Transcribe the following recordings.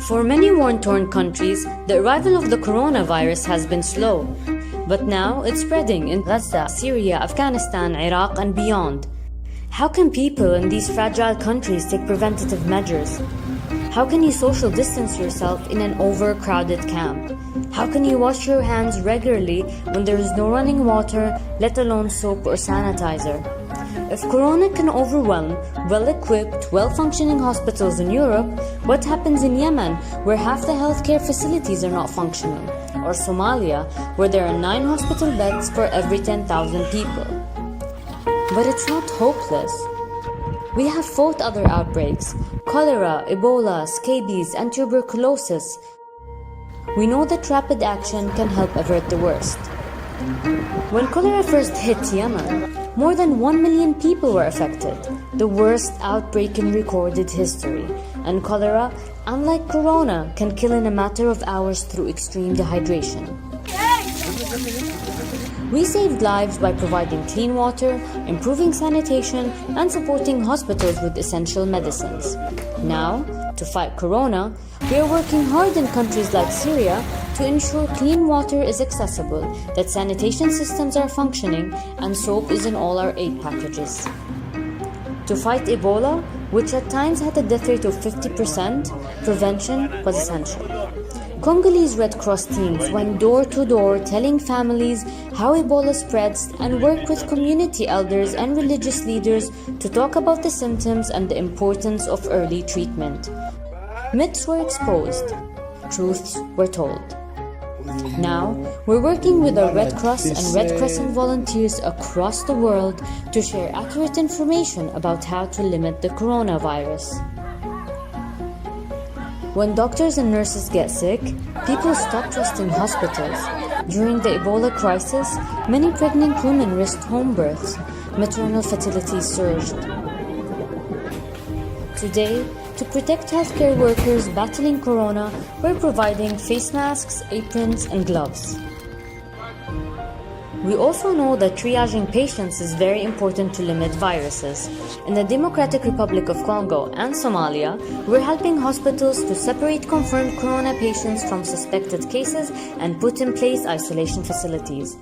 For many war-torn countries, the arrival of the coronavirus has been slow. But now it's spreading in Gaza, Syria, Afghanistan, Iraq, and beyond. How can people in these fragile countries take preventative measures? How can you social distance yourself in an overcrowded camp? How can you wash your hands regularly when there is no running water, let alone soap or sanitizer? If Corona can overwhelm well-equipped, well-functioning hospitals in Europe, what happens in Yemen, where half the healthcare facilities are not functioning? Or Somalia, where there are 9 hospital beds for every 10,000 people? But it's not hopeless. We have fought other outbreaks: cholera, Ebola, scabies, and tuberculosis. We know that rapid action can help avert the worst. When cholera first hit Yemen, more than 1 million people were affected, the worst outbreak in recorded history. And cholera, unlike corona, can kill in a matter of hours through extreme dehydration. We saved lives by providing clean water, improving sanitation, and supporting hospitals with essential medicines. Now, to fight corona, we are working hard in countries like Syria to ensure clean water is accessible, that sanitation systems are functioning, and soap is in all our aid packages. To fight Ebola, which at times had a death rate of 50%, prevention was essential. Congolese Red Cross teams went door to door telling families how Ebola spreads and work with community elders and religious leaders to talk about the symptoms and the importance of early treatment. Myths were exposed, truths were told. Now, we're working with our Red Cross and Red Crescent volunteers across the world to share accurate information about how to limit the coronavirus. When doctors and nurses get sick, people stop trusting hospitals. During the Ebola crisis, many pregnant women risked home births. Maternal fertility surged. Today, to protect healthcare workers battling corona, we're providing face masks, aprons, and gloves. We also know that triaging patients is very important to limit viruses. In the Democratic Republic of Congo and Somalia, we're helping hospitals to separate confirmed corona patients from suspected cases and put in place isolation facilities.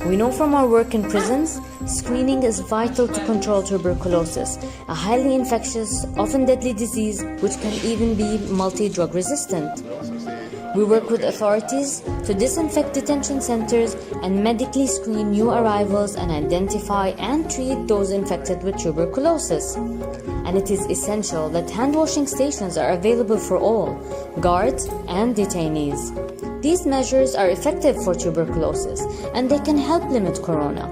We know from our work in prisons, screening is vital to control tuberculosis, a highly infectious, often deadly disease which can even be multi-drug resistant. We work with authorities to disinfect detention centers and medically screen new arrivals and identify and treat those infected with tuberculosis. And it is essential that hand-washing stations are available for all, guards and detainees. These measures are effective for tuberculosis and they can help limit corona.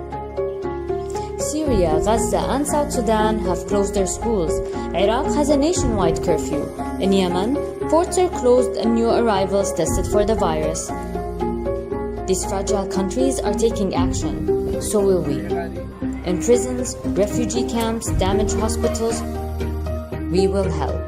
Syria, Gaza, and South Sudan have closed their schools. Iraq has a nationwide curfew. In Yemen, ports are closed and new arrivals tested for the virus. These fragile countries are taking action. So will we. In prisons, refugee camps, damaged hospitals, we will help.